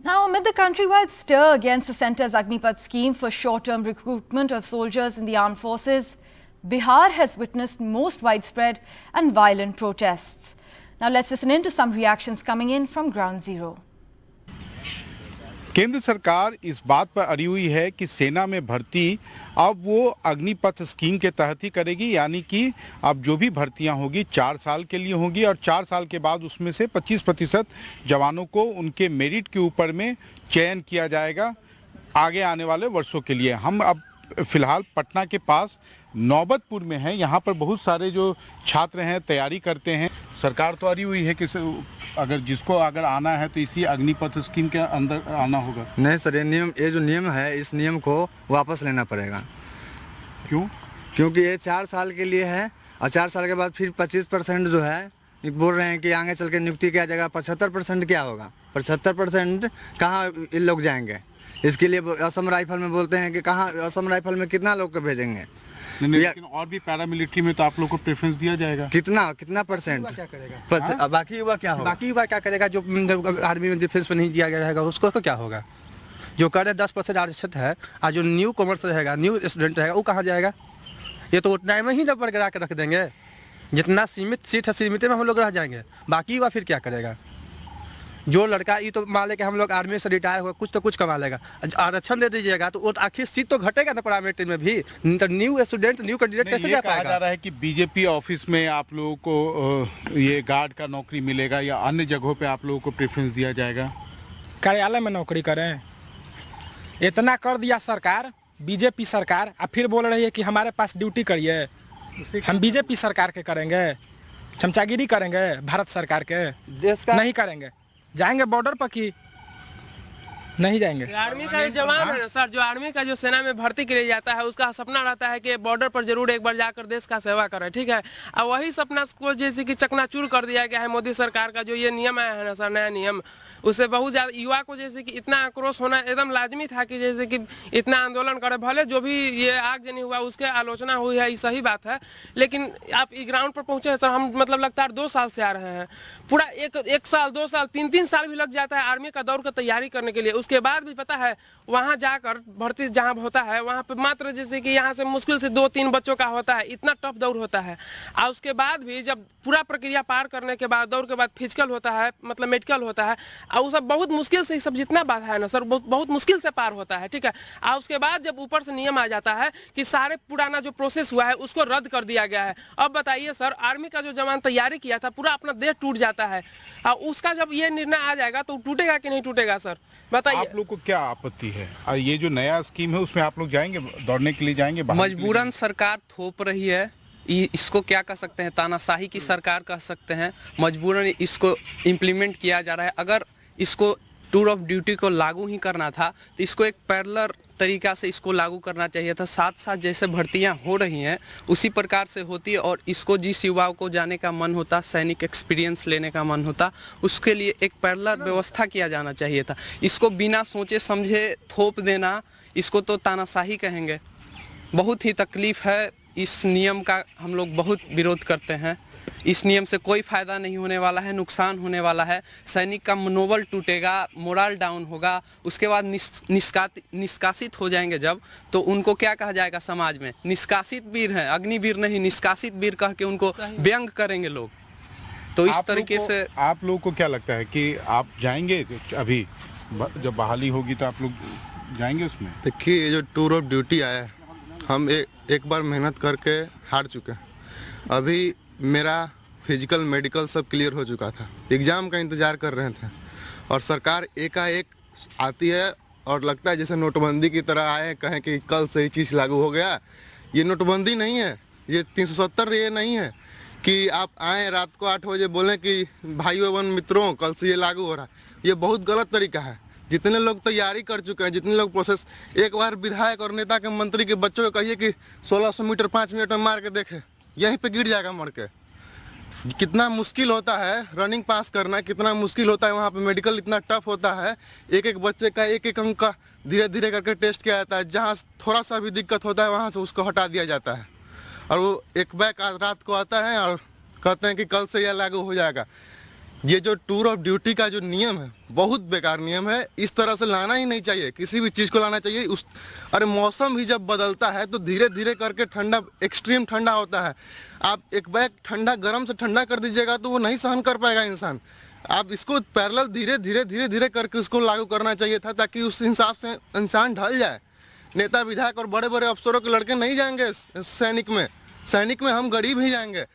Now, amid the countrywide stir against the centre's Agnipath scheme for short-term recruitment of soldiers in the armed forces, Bihar has witnessed most widespread and violent protests. Now, let's listen in to some reactions coming in from Ground Zero. केंद्र सरकार इस बात पर अड़ी हुई है कि सेना में भर्ती अब वो अग्निपथ स्कीम के तहत ही करेगी, यानी कि अब जो भी भर्तियां होगी 4 साल के लिए होगी और 4 साल के बाद उसमें से 25% जवानों को उनके मेरिट के ऊपर में चयन किया जाएगा आगे आने वाले वर्षों के लिए। हम अब फिलहाल पटना के पास नौबतपुर में हैं। यहाँ पर बहुत सारे जो छात्र हैं तैयारी करते हैं। सरकार तो अड़ी हुई है कि अगर आना है तो इसी अग्निपथ स्कीम के अंदर आना होगा। नहीं सर, ये जो नियम है इस नियम को वापस लेना पड़ेगा। क्यों? क्योंकि ये 4 साल के लिए है और 4 साल के बाद फिर 25% जो है बोल रहे हैं कि आगे चल के नियुक्ति किया जाएगा। 75% क्या होगा? 75% कहाँ इन लोग जाएंगे? इसके लिए असम राइफल में बोलते हैं कि कहाँ असम राइफल में कितना लोग को भेजेंगे? नहीं, लेकिन और भी पैरामिलिट्री में तो आप लोग को प्रेफरेंस दिया जाएगा। कितना परसेंट? क्या करेगा? बाकी युवा क्या होगा? बाकी युवा क्या करेगा? जो आर्मी में डिफेंस में नहीं दिया गया रहेगा उसको तो क्या होगा? जो करे 10% आरक्षित है और जो न्यू कॉमर्स रहेगा, न्यू स्टूडेंट रहेगा, वो कहाँ जाएगा? ये तो उतना में ही जब बरकरार के रख देंगे। जितना सीमित सीट है सीमित में हम लोग रह जाएंगे, बाकी युवा फिर क्या करेगा? जो लड़का ये तो मान ले कि हम लोग आर्मी से रिटायर हुआ कुछ तो कुछ कमा लेगा, आरक्षण दे दीजिएगा तो आखिर सीट तो घटेगा ना प्राइवेट में भी। तो न्यू स्टूडेंट न्यू कैंडिडेट कैसे जा पाएगा? कहा जा रहा है कि बीजेपी ऑफिस में आप लोगों को ये गार्ड का नौकरी मिलेगा या अन्य जगहों पे आप लोगों को प्रेफरेंस दिया जाएगा। कार्यालय में नौकरी करें, इतना कर दिया सरकार, बीजेपी सरकार, अब फिर बोल रही है कि हमारे पास ड्यूटी करिए। हम बीजेपी सरकार के करेंगे, चमचागिरी करेंगे भारत सरकार के? देश का नहीं करेंगे। जाएंगे बॉर्डर पर की नहीं जाएंगे? आर्मी का जो जवान है ना सर, जो आर्मी का जो सेना में भर्ती के लिए जाता है उसका सपना रहता है कि बॉर्डर पर जरूर एक बार जाकर देश का सेवा करे, ठीक है। और वही सपना को जैसे कि चकनाचूर कर दिया गया है मोदी सरकार का जो ये नियम आया है ना सर, नया नियम, उससे बहुत ज़्यादा युवा को जैसे कि इतना आक्रोश होना एकदम लाजमी था कि जैसे कि इतना आंदोलन करे। भले जो भी ये आगजनी हुआ उसके आलोचना हुई है, ये सही बात है, लेकिन आप ग्राउंड पर पहुंचे हैं सर। हम मतलब लगातार 2 साल से आ रहे हैं, पूरा एक साल 2 साल 3 साल भी लग जाता है आर्मी का दौर का तैयारी करने के लिए। उसके बाद भी पता है वहाँ जाकर भर्ती जहाँ होता है वहाँ पे मात्र जैसे कि यहाँ से मुश्किल से 2-3 बच्चों का होता है, इतना टफ दौर होता है। और उसके बाद भी जब पूरा प्रक्रिया पार करने के बाद दौर के बाद फिजिकल होता है, मतलब मेडिकल होता है, और वो सब बहुत मुश्किल से, सब जितना बाधा है ना सर बहुत मुश्किल से पार होता है, ठीक है। और उसके बाद जब ऊपर से नियम आ जाता है कि सारे पुराना जो प्रोसेस हुआ है उसको रद्द कर दिया गया है। अब बताइए सर, आर्मी का जो जवान तैयारी किया था पूरा अपना देह टूट जाता है, और उसका जब ये निर्णय आ जाएगा तो टूटेगा कि नहीं टूटेगा सर, बताइए। आप लोग को क्या आपत्ति है? और ये जो नया स्कीम है उसमें आप लोग जाएंगे, दौड़ने के लिए जाएंगे? मजबूरन सरकार थोप रही है, इसको क्या कह सकते हैं, तानाशाही की सरकार कह सकते हैं। मजबूरन इसको इम्प्लीमेंट किया जा रहा है। अगर इसको टूर ऑफ ड्यूटी को लागू ही करना था तो इसको एक पैरेलल तरीका से इसको लागू करना चाहिए था। साथ जैसे भर्तियां हो रही हैं उसी प्रकार से होती है, और इसको जिस युवाओं को जाने का मन होता, सैनिक एक्सपीरियंस लेने का मन होता, उसके लिए एक पैरेलल व्यवस्था किया जाना चाहिए था। इसको बिना सोचे समझे थोप देना, इसको तो तानाशाही कहेंगे। बहुत ही तकलीफ है इस नियम का, हम लोग बहुत विरोध करते हैं। इस नियम से कोई फायदा नहीं होने वाला है, नुकसान होने वाला है। सैनिक का मनोबल टूटेगा, मोरल डाउन होगा, उसके बाद निष्कासित हो जाएंगे जब, तो उनको क्या कहा जाएगा समाज में? निष्कासित वीर हैं, अग्निवीर नहीं, निष्कासित वीर कह के उनको व्यंग करेंगे लोग। तो इस तरीके से आप लोग को क्या लगता है कि आप जाएंगे? अभी जब बहाली होगी तो आप लोग जाएंगे उसमें? देखिए, ये जो टूर ऑफ ड्यूटी आया है, हम एक बार मेहनत करके हार चुके हैं। अभी मेरा फिजिकल मेडिकल सब क्लियर हो चुका था, एग्ज़ाम का इंतज़ार कर रहे थे, और सरकार एकाएक आती है और लगता है जैसे नोटबंदी की तरह आए, कहें कि कल से ही चीज़ लागू हो गया। ये नोटबंदी नहीं है, ये 370 ये नहीं है कि आप आएँ रात को 8 बजे बोलें कि भाइयों एवं मित्रों कल से ये लागू हो रहा है। ये बहुत गलत तरीका है। जितने लोग तैयारी कर चुके हैं, जितने लोग प्रोसेस, एक बार विधायक और नेता के मंत्री के बच्चों को कहिए कि 1600 मीटर 5 मिनट में मार के देखे, यहीं पे गिर जाएगा मर के। कितना मुश्किल होता है रनिंग पास करना, कितना मुश्किल होता है वहाँ पे, मेडिकल इतना टफ होता है। एक बच्चे का एक अंक का धीरे धीरे करके टेस्ट किया जाता है, जहाँ थोड़ा सा भी दिक्कत होता है वहाँ से उसको हटा दिया जाता है, और वो एक बैग रात को आता है और कहते हैं कि कल से यह लागू हो जाएगा। ये जो टूर ऑफ ड्यूटी का जो नियम है बहुत बेकार नियम है। इस तरह से लाना ही नहीं चाहिए, किसी भी चीज़ को लाना चाहिए उस अरे मौसम भी जब बदलता है तो धीरे धीरे करके ठंडा, एक्सट्रीम ठंडा होता है। आप एक बैग ठंडा गर्म से ठंडा कर दीजिएगा तो वो नहीं सहन कर पाएगा इंसान। आप इसको पैरेलल धीरे धीरे धीरे धीरे करके उसको लागू करना चाहिए था ताकि उस हिसाब से इंसान ढल जाए। नेता विधायक और बड़े बड़े अफसरों के लड़के नहीं जाएंगे सैनिक में हम गरीब ही जाएंगे।